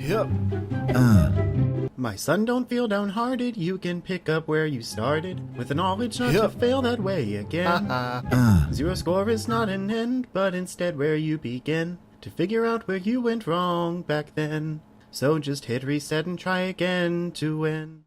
Yep. My son, don't feel downhearted. You can pick up where you started with the knowledge not to fail that way again. Zero score is not an end, but instead where you begin to figure out where you went wrong back then. So just hit reset and try again to win.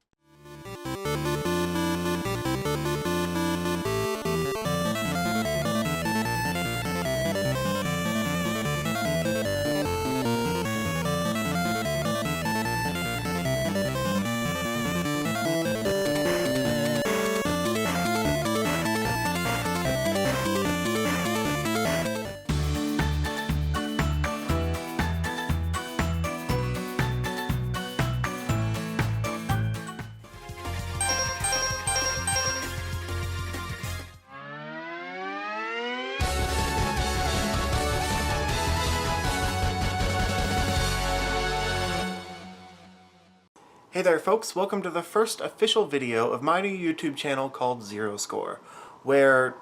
Hey there folks, welcome to the first official video of my new YouTube channel called Zero Score, where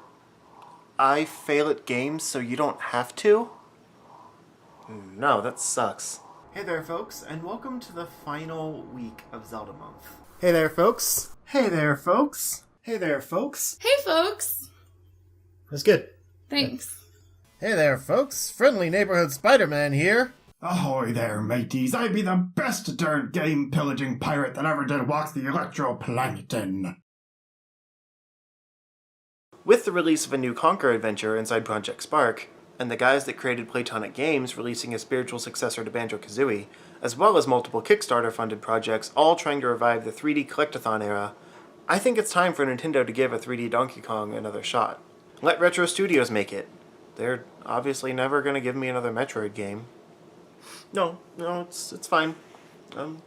I fail at games so you don't have to? No, that sucks. Hey there folks, and welcome to the final week of Zelda month. Hey there folks. Hey there folks. Hey there folks. Hey folks! That's good. Thanks. Hey there folks, friendly neighborhood Spider-Man here. Ahoy there, mateys. I be the best darn game-pillaging pirate that ever did walk the electroplankton. With the release of a new Conquer adventure inside Project Spark, and the guys that created Playtonic Games releasing a spiritual successor to Banjo-Kazooie, as well as multiple Kickstarter-funded projects all trying to revive the 3D Collectathon era, I think it's time for Nintendo to give a 3D Donkey Kong another shot. Let Retro Studios make it. They're obviously never going to give me another Metroid game. No, it's fine. I'm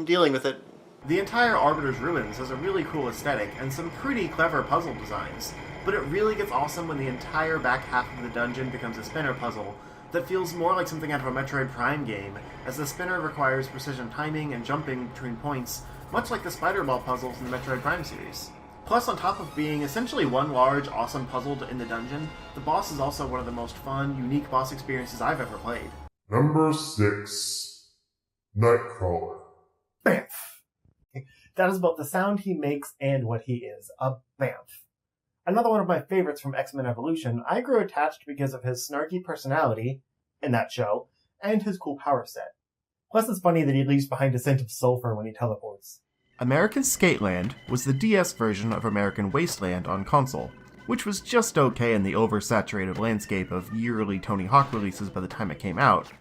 dealing with it. The entire Arbiter's Ruins has a really cool aesthetic and some pretty clever puzzle designs, but it really gets awesome when the entire back half of the dungeon becomes a spinner puzzle that feels more like something out of a Metroid Prime game, as the spinner requires precision timing and jumping between points, much like the Spider Ball puzzles in the Metroid Prime series. Plus, on top of being essentially one large, awesome puzzle in the dungeon, the boss is also one of the most fun, unique boss experiences I've ever played. Number 6, Nightcrawler. Bamf. That is both the sound he makes and what he is. A bamf. Another one of my favorites from X-Men Evolution, I grew attached because of his snarky personality in that show, and his cool power set. Plus it's funny that he leaves behind a scent of sulfur when he teleports. American Skateland was the DS version of American Wasteland on console, which was just okay in the oversaturated landscape of yearly Tony Hawk releases by the time it came out.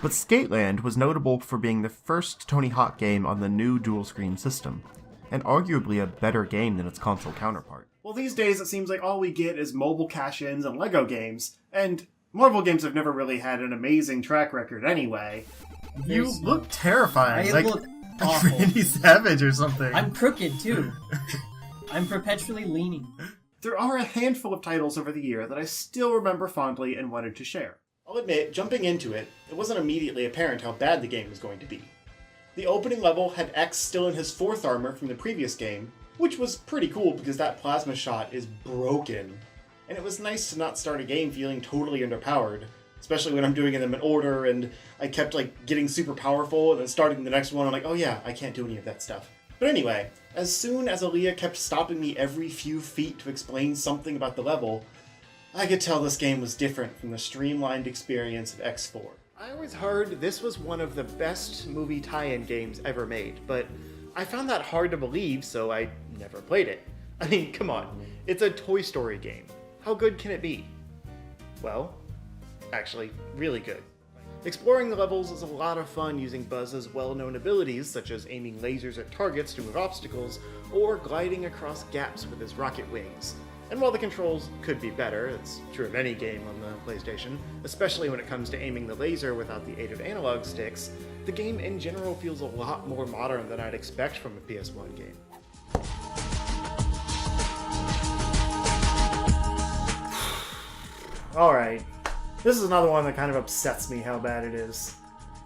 But Skateland was notable for being the first Tony Hawk game on the new dual-screen system, and arguably a better game than its console counterpart. Well, these days it seems like all we get is mobile cash-ins and LEGO games, and Marvel games have never really had an amazing track record anyway. You look terrifying. I look awful. Randy Savage or something. I'm crooked, too. I'm perpetually leaning. There are a handful of titles over the year that I still remember fondly and wanted to share. I'll admit, jumping into it, it wasn't immediately apparent how bad the game was going to be. The opening level had X still in his 4th armor from the previous game, which was pretty cool because that plasma shot is broken. And it was nice to not start a game feeling totally underpowered, especially when I'm doing them in order and I kept getting super powerful and then starting the next one, I'm like, oh yeah, I can't do any of that stuff. But anyway, as soon as Aaliyah kept stopping me every few feet to explain something about the level, I could tell this game was different from the streamlined experience of X4. I always heard this was one of the best movie tie-in games ever made, but I found that hard to believe, so I never played it. I mean, come on, it's a Toy Story game. How good can it be? Well, actually, really good. Exploring the levels is a lot of fun using Buzz's well-known abilities, such as aiming lasers at targets to move obstacles, or gliding across gaps with his rocket wings. And while the controls could be better, it's true of any game on the PlayStation, especially when it comes to aiming the laser without the aid of analog sticks, the game in general feels a lot more modern than I'd expect from a PS1 game. Alright, this is another one that kind of upsets me how bad it is.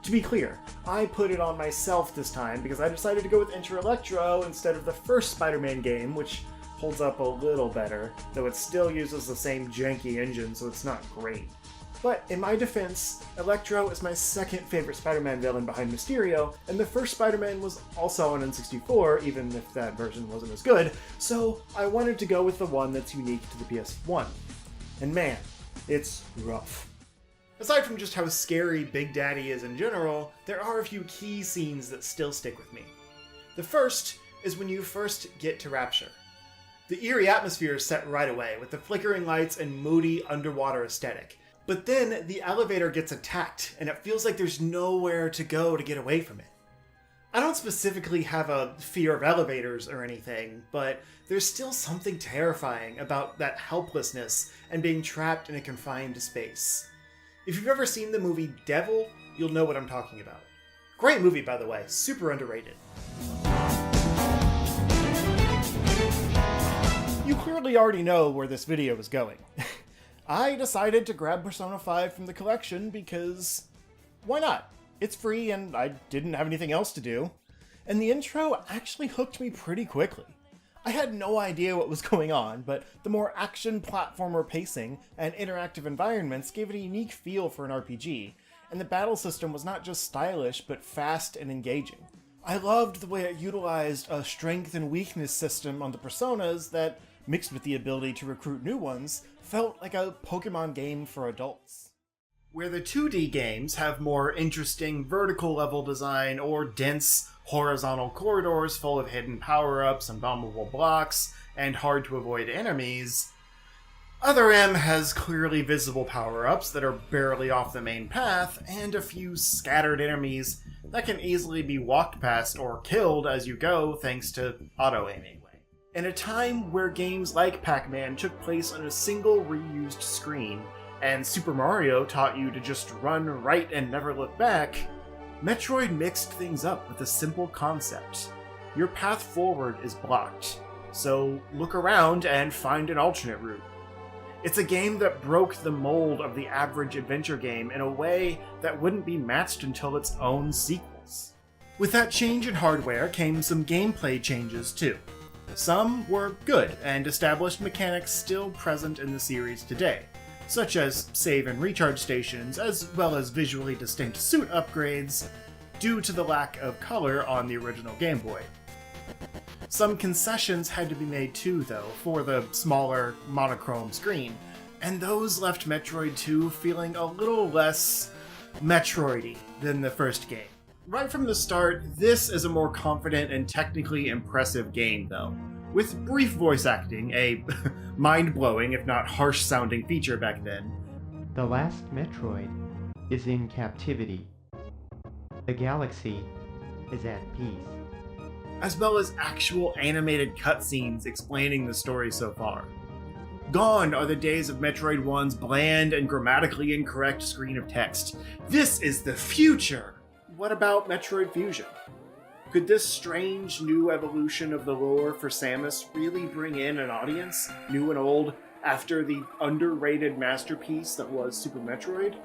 To be clear, I put it on myself this time because I decided to go with Enter Electro instead of the first Spider-Man game, which holds up a little better, though it still uses the same janky engine, so it's not great. But in my defense, Electro is my second favorite Spider-Man villain behind Mysterio, and the first Spider-Man was also on N64, even if that version wasn't as good, so I wanted to go with the one that's unique to the PS1. And man, it's rough. Aside from just how scary Big Daddy is in general, there are a few key scenes that still stick with me. The first is when you first get to Rapture. The eerie atmosphere is set right away, with the flickering lights and moody underwater aesthetic. But then the elevator gets attacked, and it feels like there's nowhere to go to get away from it. I don't specifically have a fear of elevators or anything, but there's still something terrifying about that helplessness and being trapped in a confined space. If you've ever seen the movie Devil, you'll know what I'm talking about. Great movie, by the way, super underrated. You clearly already know where this video is going. I decided to grab Persona 5 from the collection because why not? It's free and I didn't have anything else to do. And the intro actually hooked me pretty quickly. I had no idea what was going on, but the more action platformer pacing and interactive environments gave it a unique feel for an RPG, and the battle system was not just stylish but fast and engaging. I loved the way it utilized a strength and weakness system on the personas that, mixed with the ability to recruit new ones, felt like a Pokemon game for adults. Where the 2D games have more interesting vertical level design or dense horizontal corridors full of hidden power-ups and bombable blocks and hard-to-avoid enemies, Other M has clearly visible power-ups that are barely off the main path and a few scattered enemies that can easily be walked past or killed as you go thanks to auto-aiming. In a time where games like Pac-Man took place on a single reused screen, and Super Mario taught you to just run right and never look back, Metroid mixed things up with a simple concept. Your path forward is blocked, so look around and find an alternate route. It's a game that broke the mold of the average adventure game in a way that wouldn't be matched until its own sequels. With that change in hardware came some gameplay changes too. Some were good and established mechanics still present in the series today, such as save and recharge stations, as well as visually distinct suit upgrades, due to the lack of color on the original Game Boy. Some concessions had to be made too, though, for the smaller, monochrome screen, and those left Metroid 2 feeling a little less Metroid-y than the first game. Right from the start, this is a more confident and technically impressive game, though, with brief voice acting, a mind-blowing, if not harsh-sounding feature back then. The last Metroid is in captivity. The galaxy is at peace. As well as actual animated cutscenes explaining the story so far. Gone are the days of Metroid 1's bland and grammatically incorrect screen of text. This is the future! What about Metroid Fusion? Could this strange new evolution of the lore for Samus really bring in an audience, new and old, after the underrated masterpiece that was Super Metroid?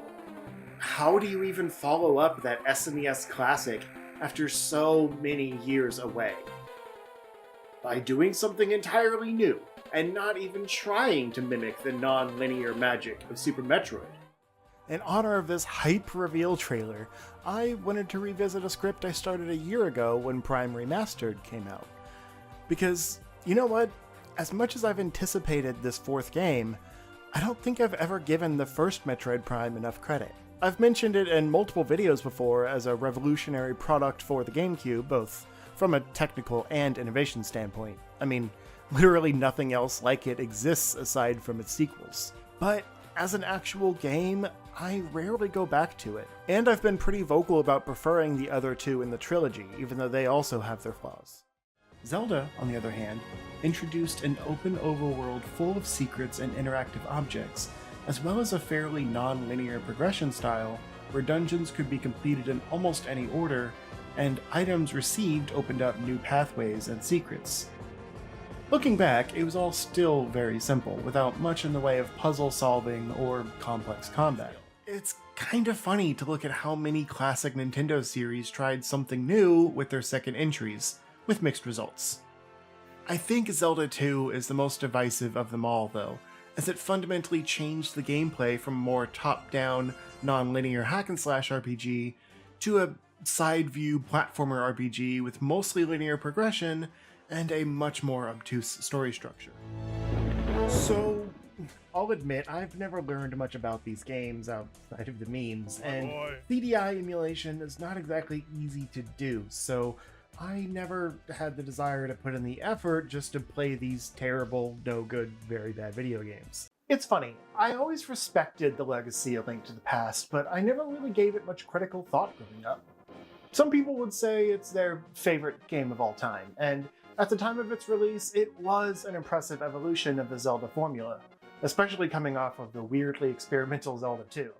How do you even follow up that SNES classic after so many years away? By doing something entirely new, and not even trying to mimic the non-linear magic of Super Metroid. In honor of this hype reveal trailer, I wanted to revisit a script I started a year ago when Prime Remastered came out. Because, you know what? As much as I've anticipated this fourth game, I don't think I've ever given the first Metroid Prime enough credit. I've mentioned it in multiple videos before as a revolutionary product for the GameCube, both from a technical and innovation standpoint. I mean, literally nothing else like it exists aside from its sequels. But as an actual game, I rarely go back to it. And I've been pretty vocal about preferring the other two in the trilogy, even though they also have their flaws. Zelda, on the other hand, introduced an open overworld full of secrets and interactive objects, as well as a fairly non-linear progression style, where dungeons could be completed in almost any order, and items received opened up new pathways and secrets. Looking back, it was all still very simple, without much in the way of puzzle solving or complex combat. It's kind of funny to look at how many classic Nintendo series tried something new with their second entries, with mixed results. I think Zelda 2 is the most divisive of them all, though, as it fundamentally changed the gameplay from more top-down, non-linear hack-and-slash RPG to a side-view platformer RPG with mostly linear progression and a much more obtuse story structure. So, I'll admit, I've never learned much about these games outside of the memes, and CDI emulation is not exactly easy to do, so I never had the desire to put in the effort just to play these terrible, no good, very bad video games. It's funny, I always respected the legacy of Link to the Past, but I never really gave it much critical thought growing up. Some people would say it's their favorite game of all time, and at the time of its release, it was an impressive evolution of the Zelda formula, especially coming off of the weirdly experimental Zelda 2.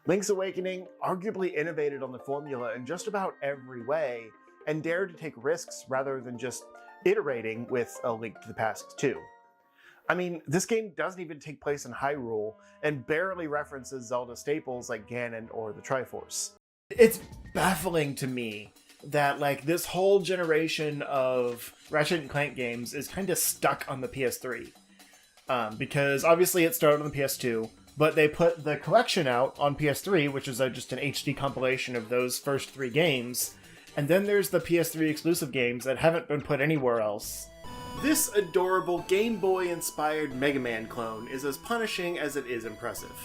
Link's Awakening arguably innovated on the formula in just about every way, and dared to take risks rather than just iterating with A Link to the Past 2. I mean, this game doesn't even take place in Hyrule, and barely references Zelda staples like Ganon or the Triforce. It's baffling to me that, like, this whole generation of Ratchet & Clank games is kind of stuck on the PS3. Because obviously it started on the PS2, but they put the collection out on PS3, which is just an HD compilation of those first 3 games, and then there's the PS3 exclusive games that haven't been put anywhere else. This adorable Game Boy-inspired Mega Man clone is as punishing as it is impressive.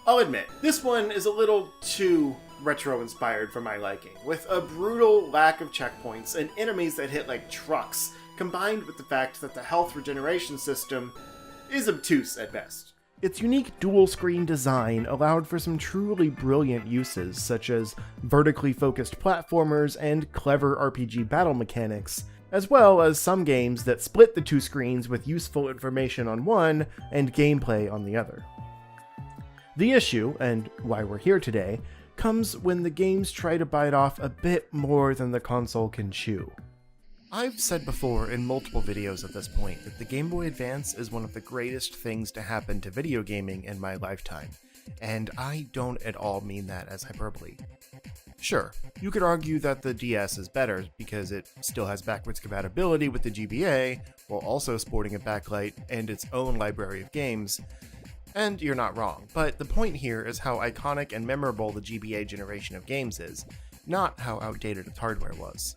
I'll admit, this one is a little too retro-inspired for my liking, with a brutal lack of checkpoints and enemies that hit like trucks, combined with the fact that the health regeneration system is obtuse at best. Its unique dual-screen design allowed for some truly brilliant uses, such as vertically focused platformers and clever RPG battle mechanics, as well as some games that split the 2 screens with useful information on one and gameplay on the other. The issue, and why we're here today, comes when the games try to bite off a bit more than the console can chew. I've said before in multiple videos at this point that the Game Boy Advance is one of the greatest things to happen to video gaming in my lifetime, and I don't at all mean that as hyperbole. Sure, you could argue that the DS is better because it still has backwards compatibility with the GBA, while also sporting a backlight and its own library of games, and you're not wrong, but the point here is how iconic and memorable the GBA generation of games is, not how outdated its hardware was.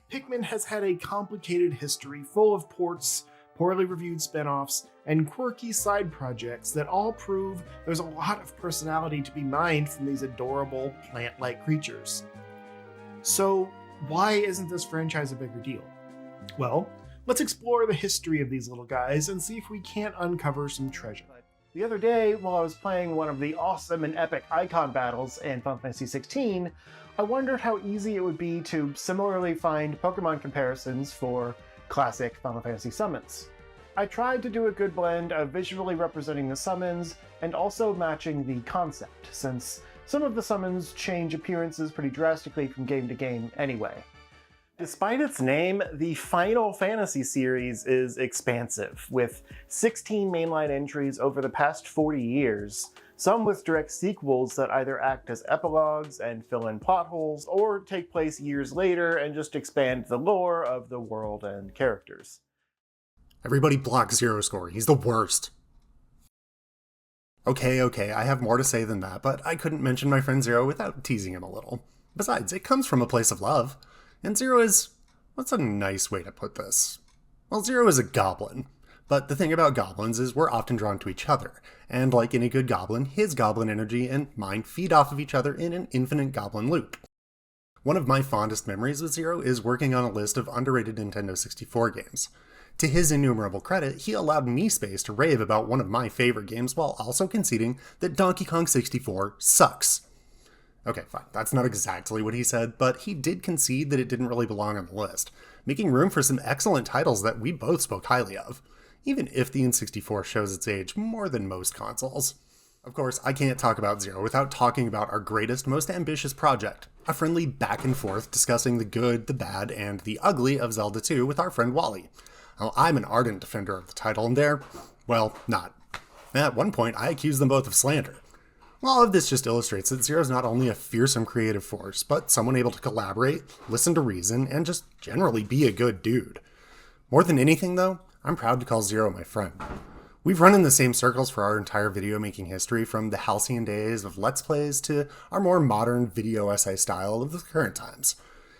Pikmin has had a complicated history full of ports, poorly reviewed spin-offs, and quirky side projects that all prove there's a lot of personality to be mined from these adorable plant-like creatures. So why isn't this franchise a bigger deal? Well, let's explore the history of these little guys and see if we can't uncover some treasure. The other day, while I was playing one of the awesome and epic icon battles in Final Fantasy XVI, I wondered how easy it would be to similarly find Pokemon comparisons for classic Final Fantasy summons. I tried to do a good blend of visually representing the summons and also matching the concept, since some of the summons change appearances pretty drastically from game to game anyway. Despite its name, the Final Fantasy series is expansive, with 16 mainline entries over the past 40 years, some with direct sequels that either act as epilogues and fill in plot holes, or take place years later and just expand the lore of the world and characters. Everybody block Zero Score, he's the worst. Okay, I have more to say than that, but I couldn't mention my friend Zero without teasing him a little. Besides, it comes from a place of love. And Zero is... what's a nice way to put this? Well, Zero is a goblin. But the thing about goblins is we're often drawn to each other. And like any good goblin, his goblin energy and mine feed off of each other in an infinite goblin loop. One of my fondest memories with Zero is working on a list of underrated Nintendo 64 games. To his innumerable credit, he allowed me space to rave about one of my favorite games while also conceding that Donkey Kong 64 sucks. Okay, fine, that's not exactly what he said, but he did concede that it didn't really belong on the list, making room for some excellent titles that we both spoke highly of, even if the N64 shows its age more than most consoles. Of course, I can't talk about Zero without talking about our greatest, most ambitious project, a friendly back and forth discussing the good, the bad, and the ugly of Zelda 2 with our friend Wally. Well, I'm an ardent defender of the title, and they're, well, not. At one point, I accused them both of slander. All of this just illustrates that Zero's not only a fearsome creative force, but someone able to collaborate, listen to reason, and just generally be a good dude. More than anything, though, I'm proud to call Zero my friend. We've run in the same circles for our entire video making history, from the halcyon days of Let's Plays to our more modern video essay style of the current times.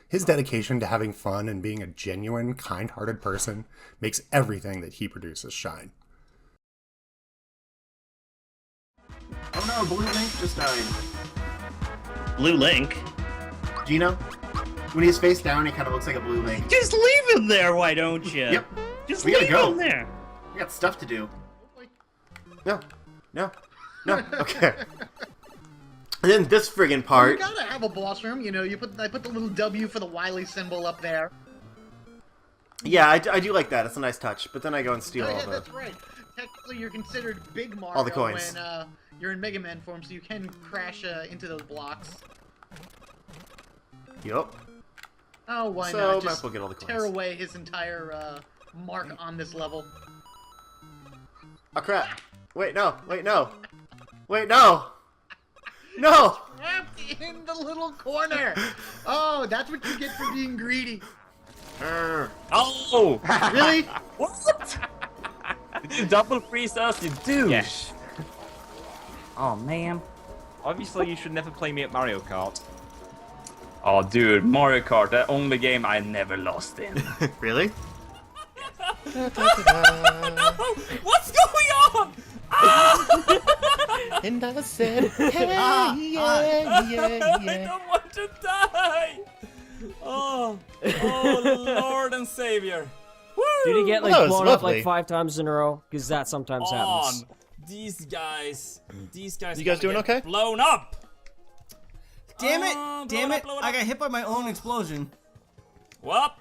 His dedication to having fun and being a genuine, kind-hearted person makes everything that he produces shine. Oh no, Blue Link just died. Blue Link? Gino? When he's face down, he kind of looks like a Blue Link. Just leave him there, why don't you? Yep. Just We gotta leave go. him there. We got stuff to do. No. Okay. And then this friggin' You part. gotta have a boss room, you know. I put the little W for the Wily symbol up there. Yeah, I do like that. It's a nice touch. But then I go and steal Oh, all yeah, the. that's right. Technically, you're considered Big Mario All the coins. when you're in Mega Man form, so you can crash into those blocks. Yup. Oh, why So, not? might as Just well get all the coins. tear away his entire mark on this level. Oh crap! Wait, no! No! Trapped in the little corner. Oh, that's what you get for being greedy. Oh! Really? What? Did you double freeze us, you douche? Yes. Oh man. Obviously you should never play me at Mario Kart. Oh, dude, Mario Kart, that only game I never lost in. Really? What's going on? And I said, I don't want to die. Oh, Lord and Savior. Woo! Did he get like That was blown up lovely. like 5 times in a row? Because that sometimes happens. These guys. You guys doing okay? Blown up. Damn it! Blow it up. I got hit by my own explosion. Well,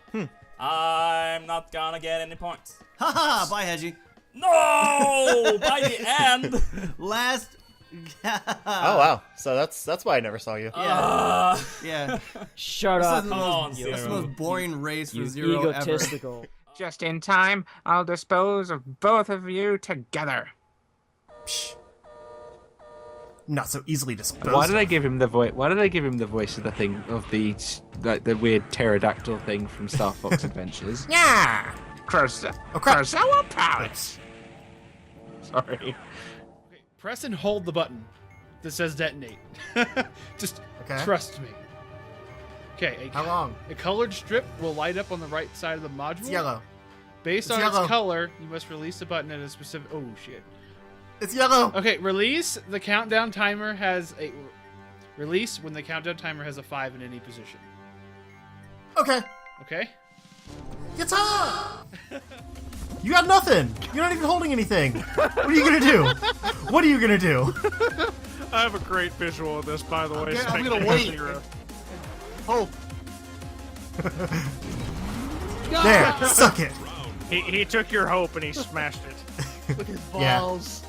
I'm not gonna get any points. Haha! Bye, Hedgie. No! By the end. Last. Oh wow! So that's why I never saw you. Yeah. Shut This up. is the most, Zero. that's the most boring race for You Zero ever. egotistical. Just in time, I'll dispose of both of you together. Not so easily disposed. Why did I give him the voice? Why did I give him the voice of the thing of the weird pterodactyl thing from Star Fox Adventures? Yeah. Krazoa Palace. Sorry. Press and hold the button that says detonate. Just trust me. Okay. How long? A colored strip will light up on the right side of the module. It's yellow. Based It's on yellow. its color, you must release the button at a specific. Oh shit. It's yellow. Okay, release. The countdown timer has a release when the countdown timer has a 5 in any position. Okay. Okay. Guitar. You got nothing. You're not even holding anything. What are you gonna do? What are you gonna do? I have a great visual of this, by the way. Okay, I'm gonna wait. Hope. There, suck it. He took your hope and he smashed it. With his balls.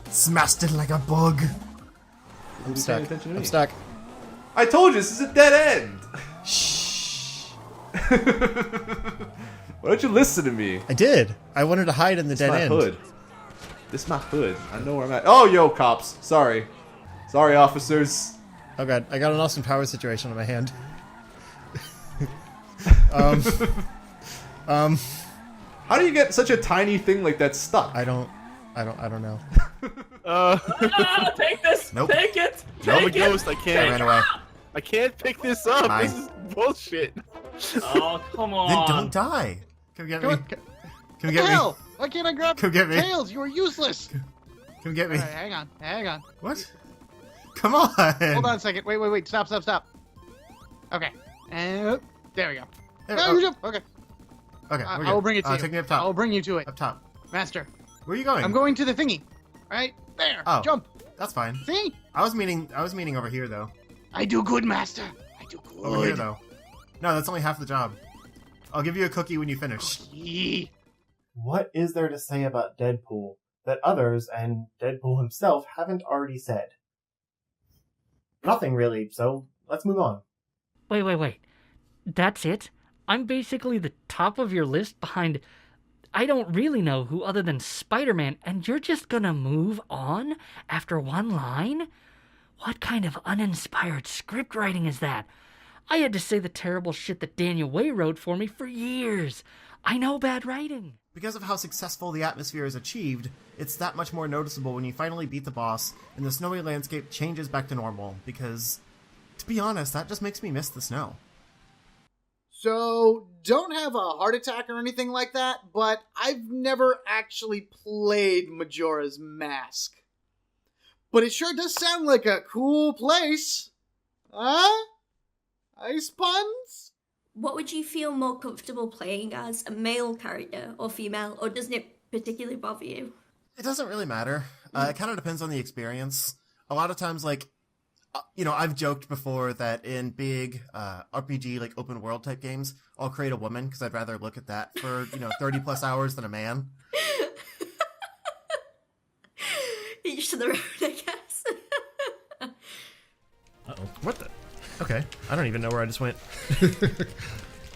Smashed it like a bug. I'm stuck. I'm stuck. I told you, this is a dead end. Shh. Why don't you listen to me? I did. I wanted to hide in the dead end. Hood. This is my hood. I know where I'm at. Oh, yo, cops. Sorry. Sorry, officers. Oh god, I got an Austin Powers situation on my hand. How do you get such a tiny thing like that stuck? I don't know. Take this. Nope. Take it. No, Take the ghost, I I can't. ran away. I can't pick this up. Fine. This is bullshit. Oh, come on. Then don't die. Come get me. Come Come get me. hell? Why can't I grab Come get me. Tails? You are useless. Come get me. Alright, hang on. What? Come on. Hold on a second. Wait. Stop. Okay. And there we go. There, No, oh, you jump. Okay. okay, I we're will good. bring it to you. Take me up top. I will bring you to it. Up top. Master. Where are you going? I'm going to the thingy. Right there. Oh. Jump. That's fine. See? I was meaning over here though. I do good, Master. I do good. Over here though. No, that's only half the job. I'll give you a cookie when you finish. Cookie. What is there to say about Deadpool that others, and Deadpool himself, haven't already said? Nothing really, so let's move on. Wait. That's it? I'm basically the top of your list behind... I don't really know who other than Spider-Man, and you're just gonna move on after one line? What kind of uninspired script writing is that? I had to say the terrible shit that Daniel Way wrote for me for years. I know bad writing. Because of how successful the atmosphere is achieved, it's that much more noticeable when you finally beat the boss and the snowy landscape changes back to normal, because, to be honest, that just makes me miss the snow. So, don't have a heart attack or anything like that, but I've never actually played Majora's Mask. But it sure does sound like a cool place. Huh? Ice puns? What would you feel more comfortable playing as, a male character or female, or doesn't it particularly bother you? It doesn't really matter. It kind of depends on the experience. A lot of times, like, I've joked before that in big RPG, like open world type games, I'll create a woman because I'd rather look at that for, 30 plus hours than a man. Each to their own, I guess. Uh-oh. What the? Okay. I don't even know where I just went.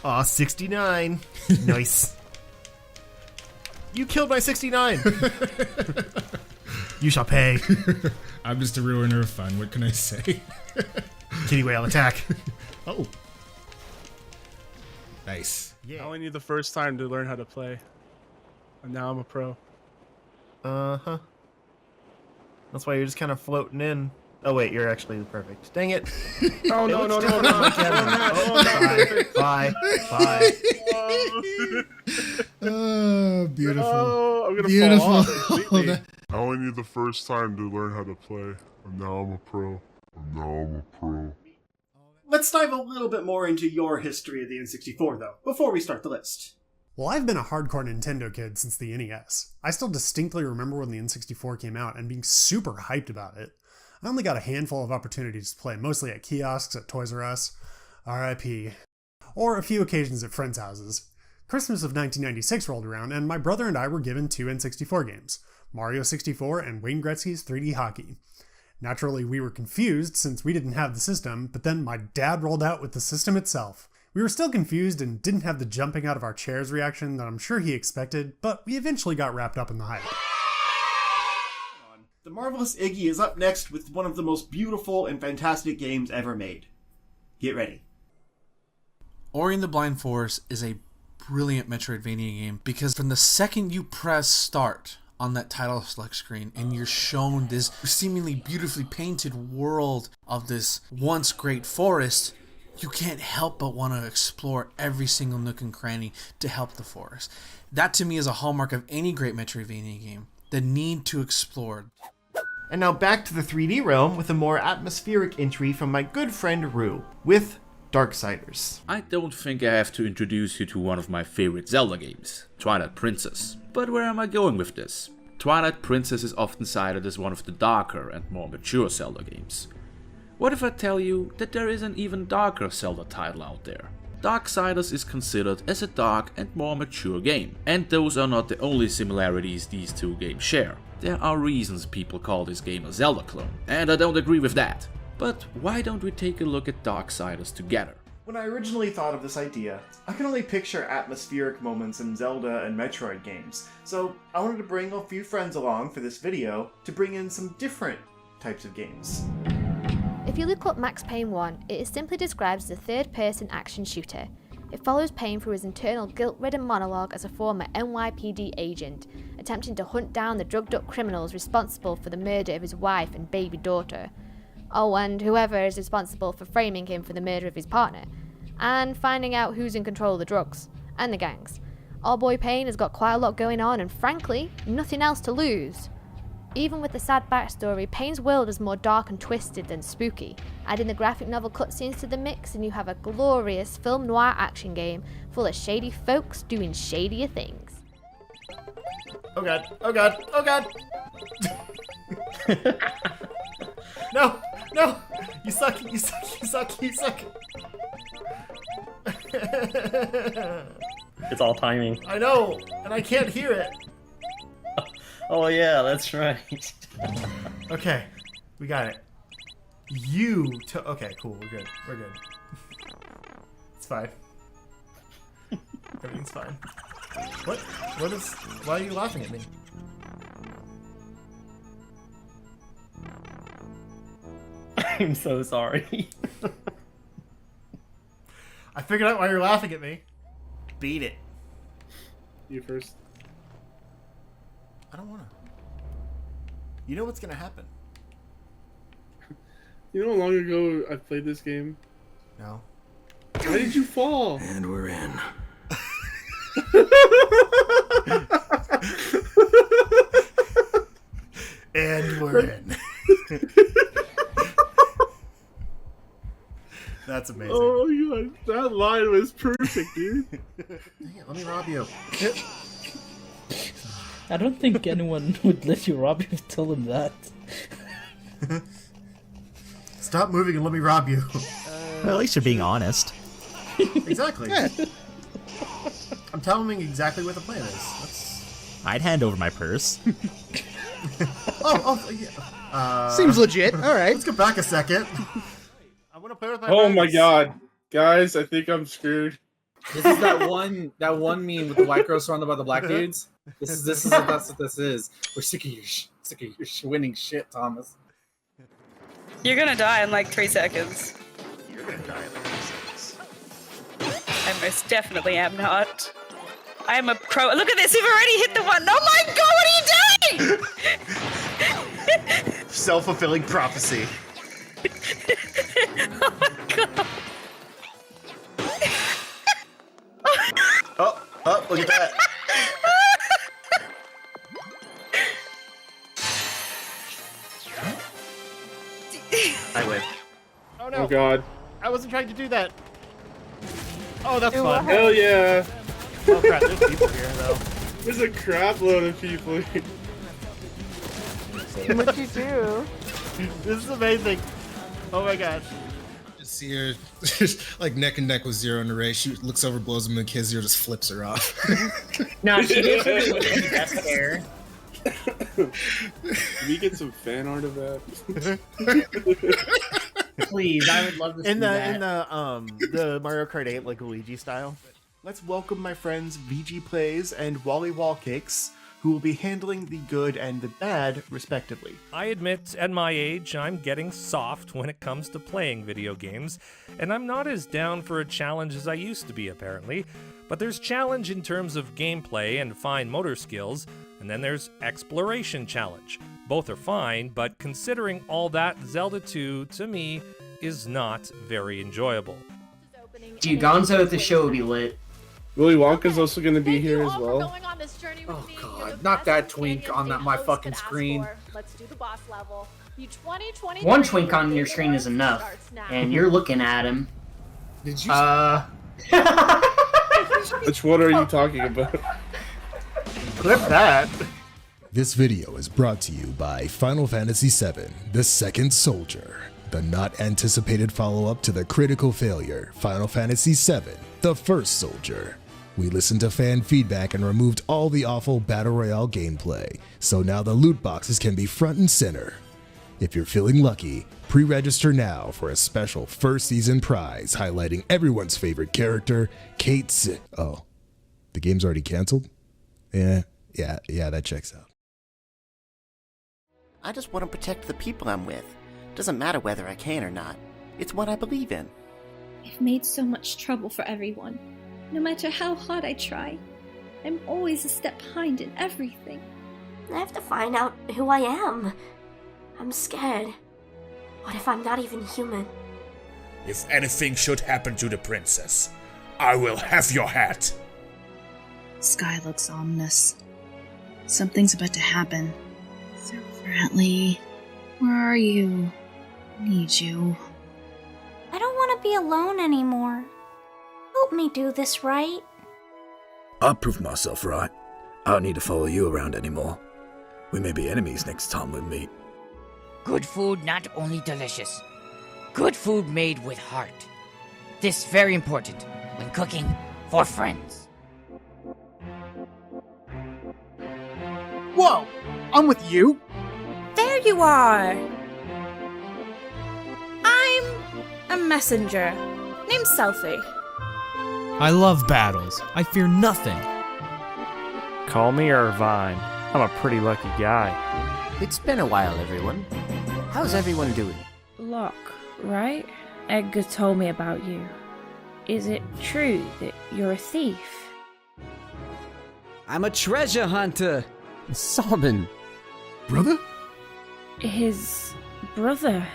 Aw, 69. Nice. You killed my 69. You shall pay. I'm just a ruiner of fun. What can I say? Kitty whale attack. Oh. Nice. I only need the first time to learn how to play. And now I'm a pro. Uh-huh. That's why you're just kind of floating in. Oh, wait, you're actually perfect. Dang it. Oh, no. Bye. Bye. Oh, beautiful. Oh, I'm gonna beautiful. fall off completely. I only need the first time to learn how to play, and now I'm a pro. Let's dive a little bit more into your history of the N64, though, before we start the list. Well, I've been a hardcore Nintendo kid since the NES. I still distinctly remember when the N64 came out and being super hyped about it. I only got a handful of opportunities to play, mostly at kiosks at Toys R Us, RIP, or a few occasions at friends' houses. Christmas of 1996 rolled around, and my brother and I were given two N64 games, Mario 64 and Wayne Gretzky's 3D Hockey. Naturally, we were confused since we didn't have the system, but then my dad rolled out with the system itself. We were still confused and didn't have the jumping out of our chairs reaction that I'm sure he expected, but we eventually got wrapped up in the hype. The Marvelous Iggy is up next with one of the most beautiful and fantastic games ever made. Get ready. Ori and the Blind Forest is a brilliant Metroidvania game because from the second you press start on that title select screen and you're shown this seemingly beautifully painted world of this once great forest, you can't help but want to explore every single nook and cranny to help the forest. That to me is a hallmark of any great Metroidvania game, the need to explore. And now back to the 3D realm with a more atmospheric entry from my good friend Rue, with Darksiders. I don't think I have to introduce you to one of my favorite Zelda games, Twilight Princess. But where am I going with this? Twilight Princess is often cited as one of the darker and more mature Zelda games. What if I tell you that there is an even darker Zelda title out there? Darksiders is considered as a dark and more mature game, and those are not the only similarities these two games share. There are reasons people call this game a Zelda clone, and I don't agree with that. But why don't we take a look at Darksiders together? When I originally thought of this idea, I could only picture atmospheric moments in Zelda and Metroid games, so I wanted to bring a few friends along for this video to bring in some different types of games. If you look up Max Payne 1, it is simply described as a third-person action shooter. It follows Payne through his internal guilt-ridden monologue as a former NYPD agent, attempting to hunt down the drugged-up criminals responsible for the murder of his wife and baby daughter. Oh, and whoever is responsible for framing him for the murder of his partner, and finding out who's in control of the drugs, and the gangs. Old boy Payne has got quite a lot going on, and frankly, nothing else to lose. Even with the sad backstory, Payne's world is more dark and twisted than spooky. Adding the graphic novel cutscenes to the mix and you have a glorious film noir action game full of shady folks doing shadier things. Oh god, oh god, oh god! No, no! You suck, you suck, you suck, you suck! It's all timing. I know, and I can't hear it. Oh yeah, that's right. Okay, we got it. Okay, cool, we're good. We're good. It's fine. Everything's fine. Why are you laughing at me? I'm so sorry. I figured out why you're laughing at me. Beat it. You first. I don't want to. You know what's going to happen. You know how long ago I played this game? No. Why did you fall? And we're in. And we're in. That's amazing. Oh my god, that line was perfect, dude. Let me rob you. I don't think anyone would let you rob you if you told them that. Stop moving and let me rob you. Well, at least you're being honest. Exactly. Yeah. I'm telling him exactly what the plan is. I'd hand over my purse. Yeah. Seems legit. All right. Let's go back a second. I want to play with my Oh friends. my god. Guys, I think I'm screwed. This is that one meme with the white girl surrounded by the black dudes. That's what this is. We're sick of your winning shit, Thomas. You're gonna die in like 3 seconds. You're gonna die in like 3 seconds. I most definitely am not. I am a pro. Look at this, you've already hit the button. Oh my god, what are you doing? Self-fulfilling prophecy. Oh my god. Oh, look at that. I win. Oh no. Oh god. I wasn't trying to do that. Oh, that's fun. Hell yeah. Oh crap, there's people here though. There's a crap load of people here. What'd you do? This is amazing. Oh my gosh. Just see her like neck and neck with Zero in the race. She looks over, blows him, and Kid Zero just flips her off. No, she did really look at the best hair. Can we get some fan art of that? Please, I would love to see that. In the Mario Kart 8 like Luigi style. Let's welcome my friends VGPlays and Wally Wallcakes, who will be handling the good and the bad, respectively. I admit, at my age, I'm getting soft when it comes to playing video games, and I'm not as down for a challenge as I used to be, apparently. But there's challenge in terms of gameplay and fine motor skills, and then there's exploration challenge. Both are fine, but considering all that, Zelda 2, to me, is not very enjoyable. Dude, Gonzo at the show will be lit. Willy Wonka's also going to be here as well. Oh god, not that twink on my fucking screen. Let's do the boss level. You 2020. One twink on your screen is enough, and you're looking at him. Did you? Which one are you talking about? Clip that. This video is brought to you by Final Fantasy VII, The Second Soldier, the not anticipated follow-up to the critical failure, Final Fantasy VII, The First Soldier. We listened to fan feedback and removed all the awful Battle Royale gameplay, so now the loot boxes can be front and center. If you're feeling lucky, pre-register now for a special first season prize highlighting everyone's favorite character, Oh, the game's already canceled? Yeah, that checks out. I just want to protect the people I'm with. Doesn't matter whether I can or not. It's what I believe in. I've made so much trouble for everyone. No matter how hard I try, I'm always a step behind in everything. I have to find out who I am. I'm scared. What if I'm not even human? If anything should happen to the princess, I will have your hat. Sky looks ominous. Something's about to happen. So, Bradley, where are you? Need you. I don't want to be alone anymore. Help me do this right. I'll prove myself right. I don't need to follow you around anymore. We may be enemies next time we meet. Good food not only delicious, good food made with heart. This very important when cooking for friends. Whoa! I'm with you! There you are! I'm a messenger named Selfie. I love battles. I fear nothing. Call me Irvine. I'm a pretty lucky guy. It's been a while, everyone. How's everyone doing? Locke, right? Edgar told me about you. Is it true that you're a thief? I'm a treasure hunter. Solomon. Brother? His brother.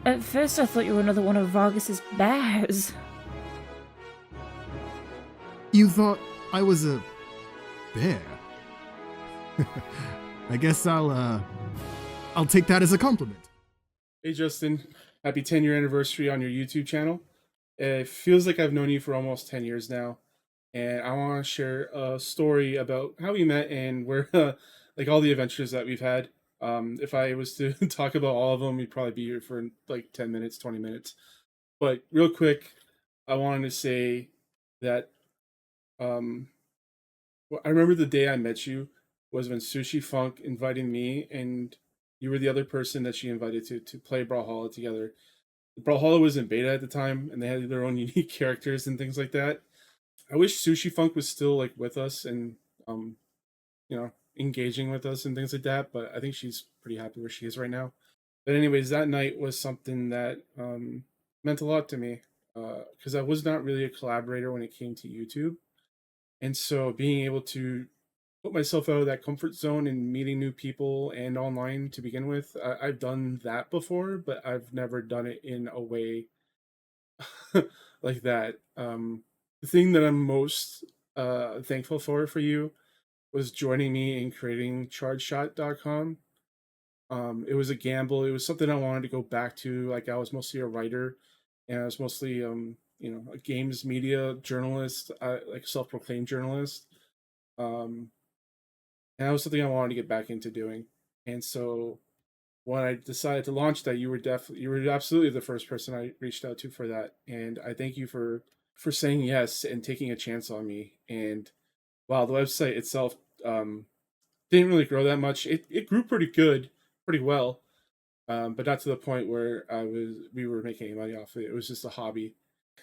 At first I thought you were another one of Vargas's bears. You thought I was a bear? I guess I'll take that as a compliment. Hey Justin, happy 10-year anniversary on your YouTube channel. It feels like I've known you for almost 10 years now, and I want to share a story about how we met and where, like all the adventures that we've had. If I was to talk about all of them, we'd probably be here for like 10 minutes, 20 minutes. But real quick, I wanted to say that I remember the day I met you was when Sushi Funk invited me, and you were the other person that she invited to play Brawlhalla together. Brawlhalla was in beta at the time, and they had their own unique characters and things like that. I wish Sushi Funk was still like with us and engaging with us and things like that, but I think she's pretty happy where she is right now. But anyways, that night was something that meant a lot to me, because I was not really a collaborator when it came to YouTube. And so being able to put myself out of that comfort zone and meeting new people and online to begin with, I've done that before, but I've never done it in a way like that. The thing that I'm most thankful for you was joining me in creating ChargeShot.com. It was a gamble. It was something I wanted to go back to. Like, I was mostly a writer, and I was mostly a games media journalist, like a self-proclaimed journalist. And that was something I wanted to get back into doing. And so when I decided to launch that, you were absolutely the first person I reached out to for that. And I thank you for saying yes and taking a chance on me. And wow, the website itself didn't really grow that much. It grew pretty well, but not to the point where we were making any money off of it. It was just a hobby.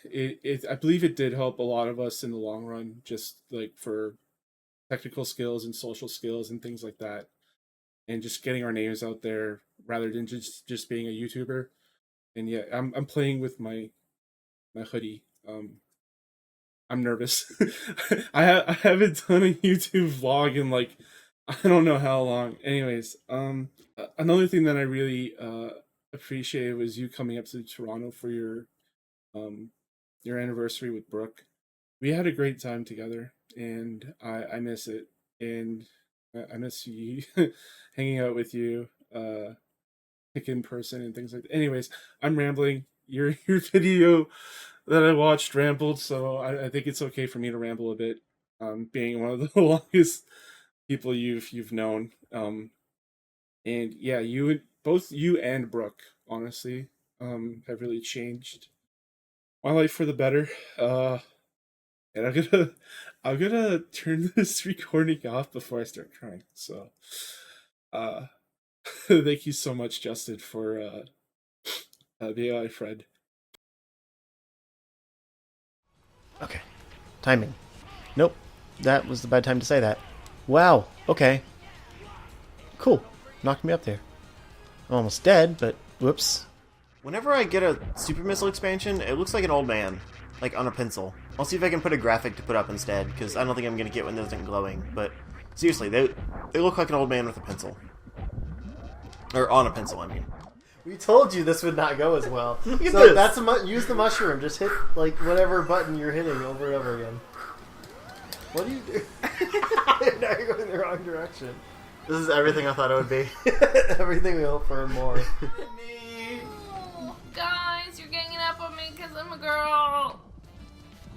I believe it did help a lot of us in the long run, just like for technical skills and social skills and things like that, and just getting our names out there rather than just being a YouTuber. And yeah, I'm playing with my hoodie. I'm nervous. I haven't done a YouTube vlog in like I don't know how long. Anyways, another thing that I really appreciated was you coming up to Toronto for your anniversary with Brooke. We had a great time together, and I miss it. And I miss you hanging out with you, like in person and things like that. Anyways, I'm rambling. Your video that I watched rambled, so I think it's okay for me to ramble a bit. Being one of the longest people you've known. And yeah, both you and Brooke, honestly, have really changed my life for the better. And I'm gonna turn this recording off before I start crying. So, thank you so much, Justin, for being my friend. Okay. Timing. Nope. That was the bad time to say that. Wow. Okay. Cool. Knocked me up there. I'm almost dead, but whoops. Whenever I get a Super Missile expansion, it looks like an old man. Like on a pencil. I'll see if I can put a graphic to put up instead, because I don't think I'm going to get one that isn't glowing. But seriously, they look like an old man with a pencil. Or on a pencil, I mean. We told you this would not go as well. Look at so this. That's use the mushroom. Just hit like whatever button you're hitting over and over again. What do you do? Now you're going the wrong direction. This is everything I thought it would be. Everything we hope for and more. Oh, guys, you're ganging up on me because I'm a girl.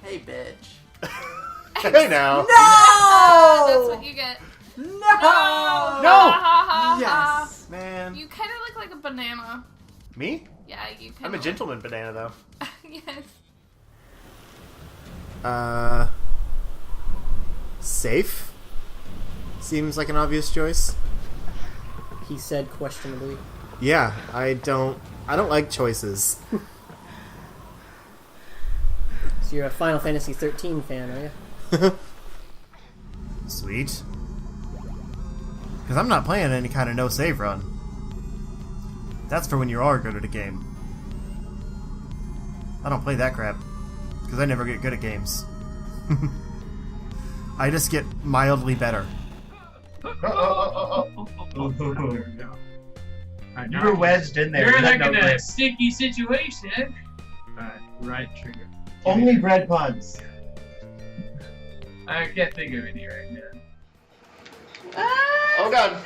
Hey, bitch. Hey now. No! That's what you get. No! No! Yes, man. You kind of look like a banana. Me? Yeah, you kind of. I'm a gentleman banana, though. Yes. Safe? Seems like an obvious choice. He said questionably. Yeah, I don't like choices. So you're a Final Fantasy 13 fan, are you? Sweet. Because I'm not playing any kind of no-save run. That's for when you are good at a game. I don't play that crap. Because I never get good at games. I just get mildly better. You were wedged in there. You're You had like no in a grip. sticky situation. Right trigger. Only bread puns. I can't think of any right now. Oh god.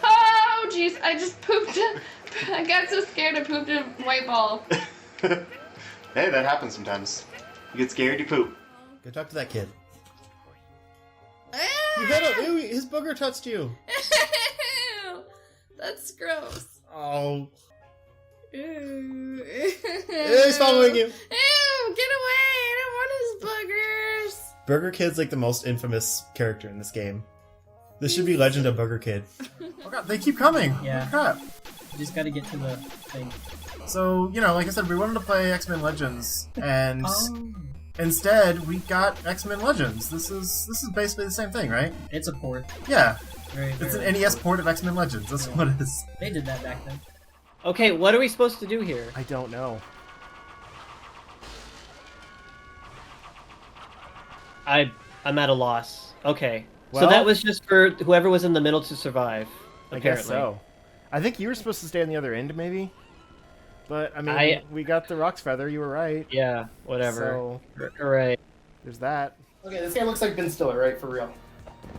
Oh jeez, I just pooped. I got so scared I pooped a white ball. Hey, that happens sometimes. You get scared, you poop. Go talk to that kid. You gotta. Ew, his booger touched you. Ew, that's gross. Oh. Ew. He's following you. Ew, get away! I don't want his boogers. Burger Kid's like the most infamous character in this game. This should be Legend of Burger Kid. Oh god, they keep coming. Yeah. Crap. You just gotta get to the thing. So, you know, like I said, we wanted to play X-Men Legends, and instead we got X-Men Legends. This is basically the same thing, right? It's a port. Yeah. Very It's an NES port of X-Men Legends. That's what it is. They did that back then. Okay, what are we supposed to do here? I don't know. I'm at a loss. Okay. So Well- that was just for whoever was in the middle to survive. I Apparently. guess so. I think you were supposed to stay on the other end, maybe. But I mean, we got the Rock's Feather. You were right. Yeah. Whatever. Right. There's that. Okay, this guy looks like Ben Stiller, right? For real.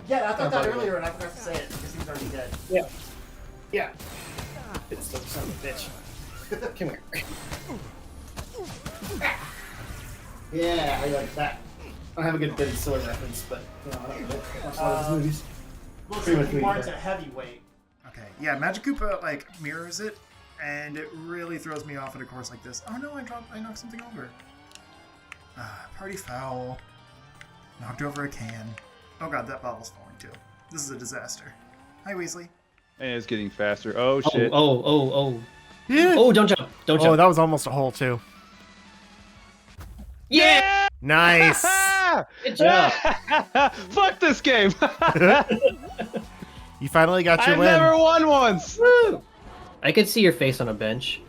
Yeah, I thought that earlier and I forgot to say it because he was already dead. Yeah. Yeah. It's the son of a bitch. Come here. Yeah, I like that. I don't have a good Ben Stiller reference, but you know, I don't know. Watch a lot of his movies. Looks Pretty like much he what he marks a does. heavyweight. Okay, yeah, Magic Koopa like mirrors it, and it really throws me off at a course like this. Oh no, I knocked something over. Party foul. Knocked over a can. Oh god, that bottle's falling too. This is a disaster. Hi, Weasley. And it's getting faster. Oh shit. Oh. Yeah. Oh, don't jump. Don't jump. Oh, that was almost a hole too. Yeah! Nice. Good job. Fuck this game. You finally got your I've win. never won once. Woo! I could see your face on a bench.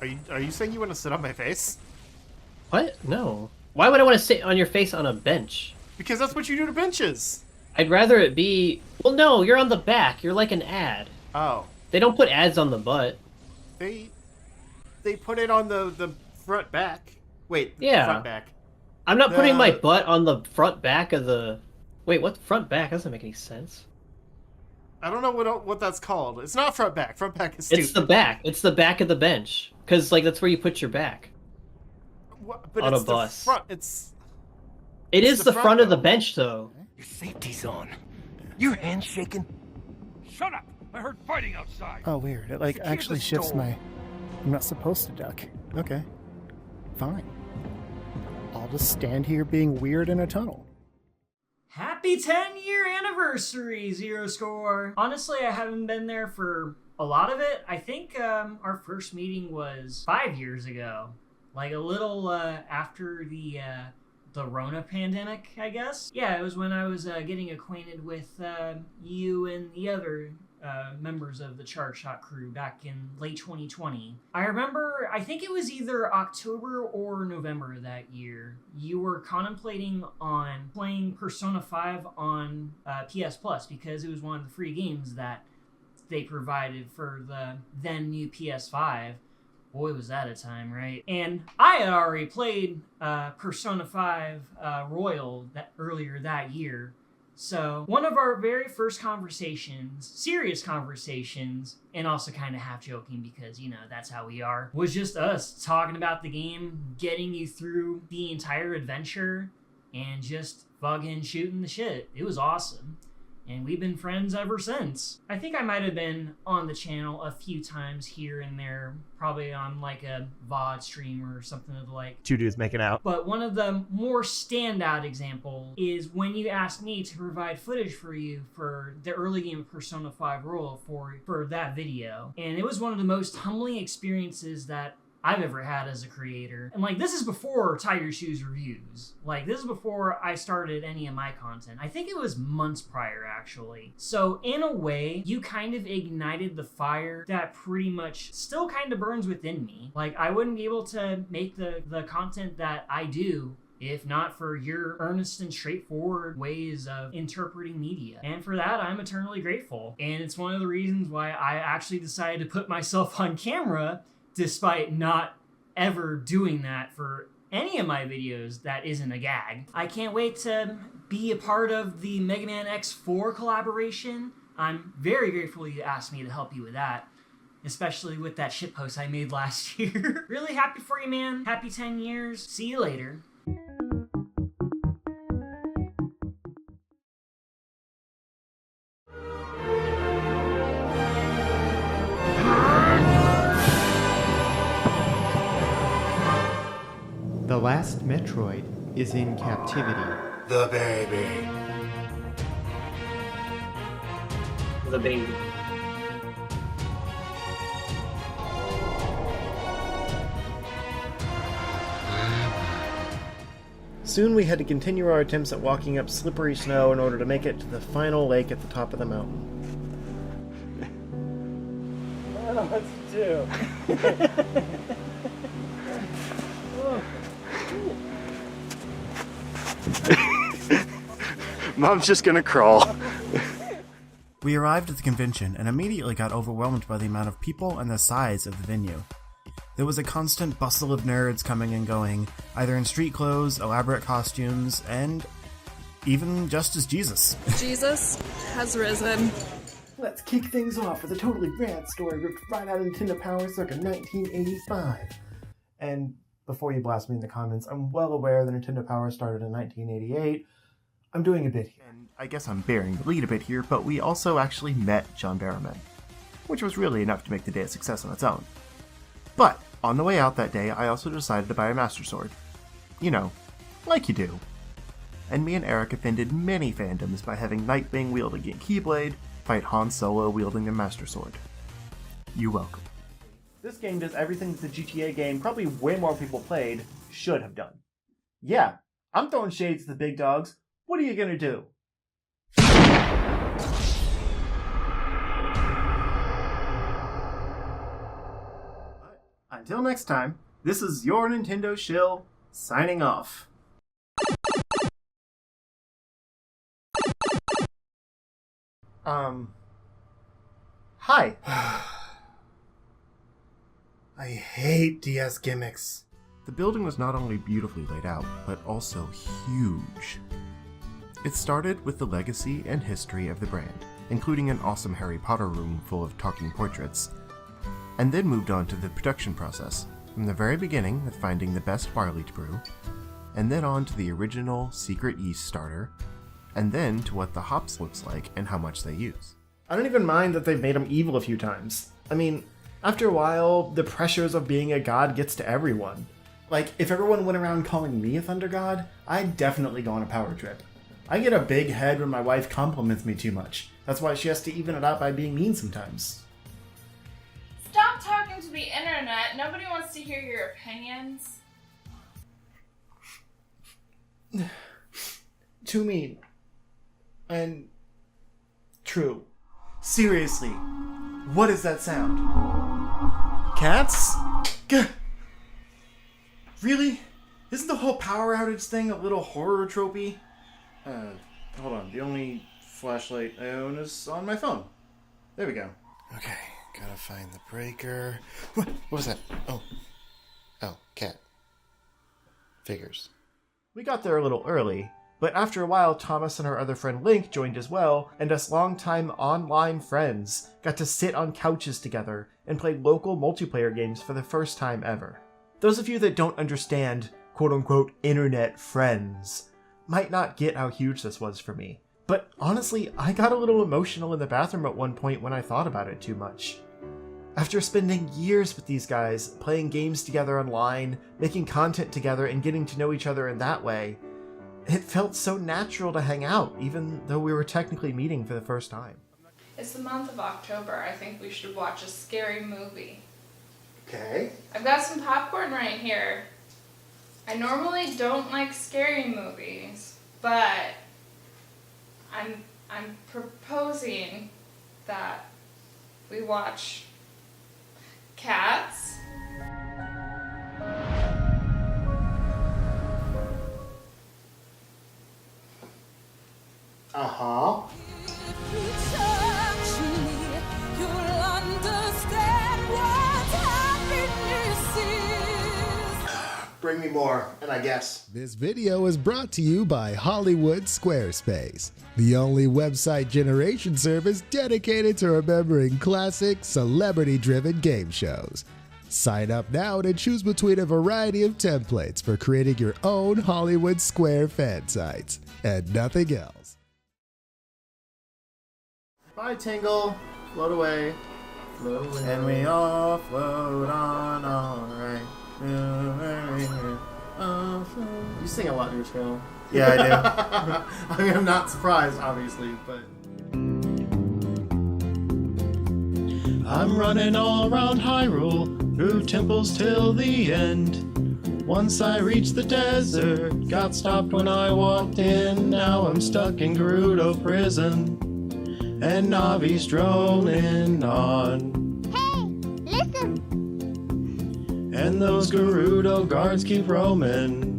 Are you saying you want to sit on my face? What? No. Why would I want to sit on your face on a bench? Because that's what you do to benches. I'd rather it be... Well, no, you're on the back. You're like an ad. Oh. They don't put ads on the butt. They put it on the front back. Wait, Yeah. front back. I'm not putting my butt on the front back of the... Wait, what? Front back? That doesn't make any sense. I don't know what that's called. It's not front back. Front back is stupid. It's the back. It's the back of the bench. Because, like, that's where you put your back. But on it's a bus. The front. It is the front of the bench, though. Your safety's on. Your hand's shaking. Shut up! I heard fighting outside. Oh, weird. It like Secure actually the shifts door. I'm not supposed to duck. Okay. Fine. I'll just stand here being weird in a tunnel. Happy 10-year anniversary, Zero Score. Honestly, I haven't been there for a lot of it. I think our first meeting was 5 years ago. Like a little after the Rona pandemic, I guess. Yeah, it was when I was getting acquainted with you and the other members of the Chart Shot crew back in late 2020. I remember, I think it was either October or November that year, you were contemplating on playing Persona 5 on PS Plus because it was one of the free games that they provided for the then new PS5. Boy, was that a time, right? And I had already played Persona 5 Royal earlier that year. So one of our very first conversations, serious conversations, and also kind of half joking because, you know, that's how we are, was just us talking about the game, getting you through the entire adventure, and just fucking shooting the shit. It was awesome. And we've been friends ever since. I think I might have been on the channel a few times here and there, probably on like a VOD stream or something of the like. Two dudes making out. But one of the more standout examples is when you asked me to provide footage for you for the early game of Persona 5 Royal for that video. And it was one of the most humbling experiences that I've ever had as a creator. And like, this is before TyYourShoes reviews. Like, this is before I started any of my content. I think it was months prior, actually. So in a way, you kind of ignited the fire that pretty much still kind of burns within me. Like, I wouldn't be able to make the content that I do if not for your earnest and straightforward ways of interpreting media. And for that, I'm eternally grateful. And it's one of the reasons why I actually decided to put myself on camera, despite not ever doing that for any of my videos that isn't a gag. I can't wait to be a part of the Mega Man X4 collaboration. I'm very grateful you asked me to help you with that, especially with that shitpost I made last year. Really happy for you, man. Happy 10 years. See you later. The last Metroid is in captivity. The baby. The baby. Soon we had to continue our attempts at walking up slippery snow in order to make it to the final lake at the top of the mountain. I don't know what to do. Mom's just gonna crawl. We arrived at the convention and immediately got overwhelmed by the amount of people and the size of the venue. There was a constant bustle of nerds coming and going, either in street clothes, elaborate costumes, and even just as Jesus. Jesus has risen. Let's kick things off with a totally rad story ripped right out of Nintendo Power circa 1985. And before you blast me in the comments, I'm well aware that Nintendo Power started in 1988. I'm doing a bit here. And I guess I'm bearing the lead a bit here, but we also actually met John Barrowman, which was really enough to make the day a success on its own. But on the way out that day, I also decided to buy a Master Sword. You know, like you do. And me and Eric offended many fandoms by having Nightwing wielding a Keyblade fight Han Solo wielding the Master Sword. You're welcome. This game does everything that the GTA game probably way more people played should have done. Yeah, I'm throwing shades at the big dogs. What are you gonna do? Until next time, this is your Nintendo shill, signing off. Hi. I hate DS gimmicks. The building was not only beautifully laid out, but also huge. It started with the legacy and history of the brand, including an awesome Harry Potter room full of talking portraits, and then moved on to the production process, from the very beginning with finding the best barley to brew, and then on to the original secret yeast starter, and then to what the hops looks like and how much they use. I don't even mind that they've made them evil a few times. I mean, after a while, the pressures of being a god gets to everyone. Like, if everyone went around calling me a thunder god, I'd definitely go on a power trip. I get a big head when my wife compliments me too much. That's why she has to even it out by being mean sometimes. Stop talking to the internet. Nobody wants to hear your opinions. Too mean. And true. Seriously, what is that sound? Cats? Gah. Really? Isn't the whole power outage thing a little horror tropey? Hold on. The only flashlight I own is on my phone. There we go. Okay, gotta find the breaker. What was that? Oh, cat. Figures. We got there a little early, but after a while, Thomas and our other friend Link joined as well, and us longtime online friends got to sit on couches together and play local multiplayer games for the first time ever. Those of you that don't understand quote-unquote internet friends might not get how huge this was for me. But honestly, I got a little emotional in the bathroom at one point when I thought about it too much. After spending years with these guys, playing games together online, making content together, and getting to know each other in that way, it felt so natural to hang out, even though we were technically meeting for the first time. It's the month of October. I think we should watch a scary movie. Okay. I've got some popcorn right here. I normally don't like scary movies, but I'm proposing that we watch Cats. Uh-huh. Bring me more, and I guess. This video is brought to you by Hollywood Squarespace, the only website generation service dedicated to remembering classic, celebrity-driven game shows. Sign up now to choose between a variety of templates for creating your own Hollywood Square fan sites, and nothing else. Bye, Tingle. Float away. Float away. And we all float on, alright. You sing a lot in your channel. Yeah, I do. I mean, I'm not surprised, obviously, but... I'm running all around Hyrule, through temples till the end. Once I reached the desert, got stopped when I walked in. Now I'm stuck in Gerudo prison, and Navi's droning on. Hey, listen! And those Gerudo guards keep roaming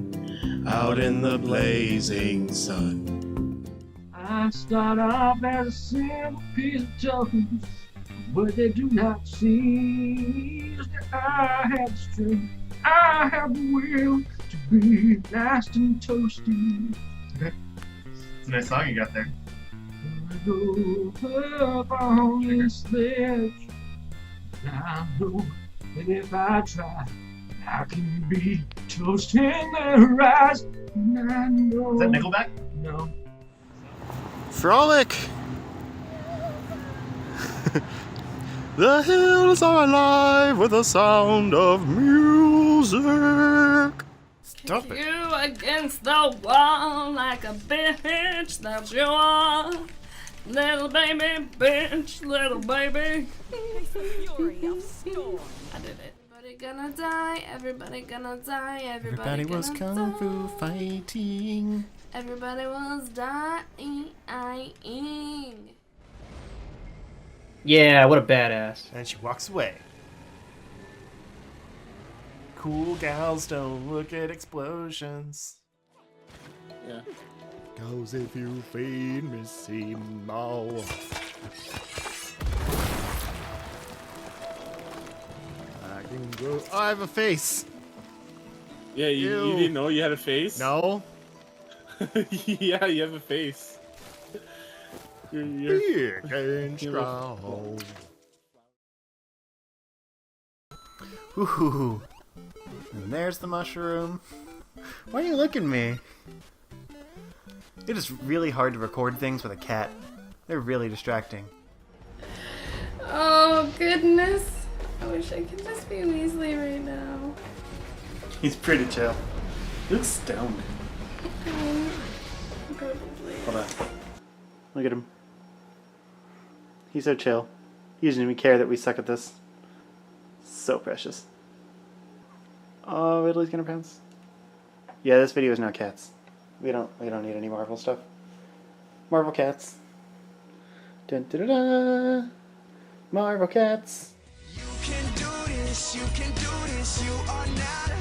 out in the blazing sun. I start off as a simple piece of toast, but they do not see that I have the strength, I have the will to be nice and toasty. It's a nice song you got there. I go up on this ledge, I know that if I try, I can be toasting the rise. And I know. Is that Nickelback? No. Frolic! The hills are alive with the sound of music. Stop it. You against the wall like a bitch that you are. Little baby bitch, little baby. I did it. Everybody gonna die, everybody gonna die, everybody was kung fu fighting. Everybody was dying. Yeah, what a badass. And she walks away. Cool gals don't look at explosions. Yeah. Cause if you feed me now. I can go. Oh, I have a face. Yeah, you didn't know you had a face? No. Yeah, you have a face. Big and strong. Ooh. And there's the mushroom. Why are you looking at me? It is really hard to record things with a cat. They're really distracting. Oh, goodness. I wish I could just be Weasley right now. He's pretty chill. He looks stoned. Probably. Hold on. Look at him. He's so chill. He doesn't even care that we suck at this. So precious. Oh, Ridley's gonna pounce. Yeah, this video is not cats. We don't need any Marvel stuff. Marvel cats. Dun, dun, dun, dun. Marvel cats. You can do this, you can do this. You are not a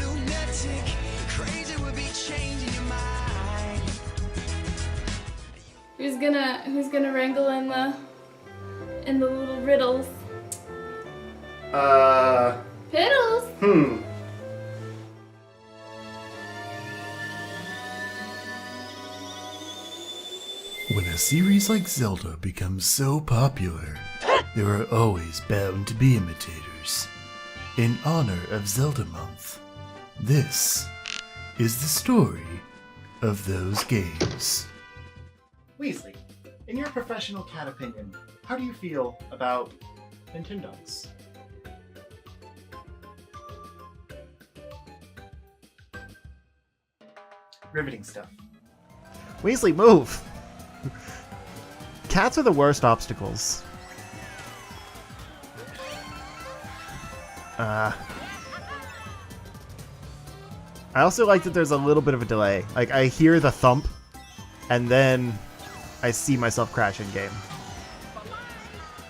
lunatic. Crazy would be changing your mind. Who's gonna wrangle in the little riddles? Piddles. When a series like Zelda becomes so popular, there are always bound to be imitators. In honor of Zelda Month, this is the story of those games. Weasley, in your professional cat opinion, how do you feel about Nintendogs? Riveting stuff. Weasley, move! Cats are the worst obstacles. I also like that there's a little bit of a delay. Like, I hear the thump, and then I see myself crash in game.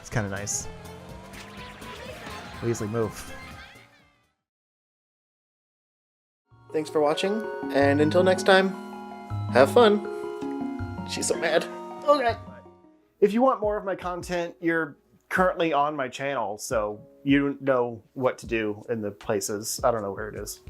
It's kind of nice. Weasley, move. Thanks for watching, and until next time, have fun. She's so mad. Okay. If you want more of my content, you're currently on my channel, so you know what to do in the places. I don't know where it is.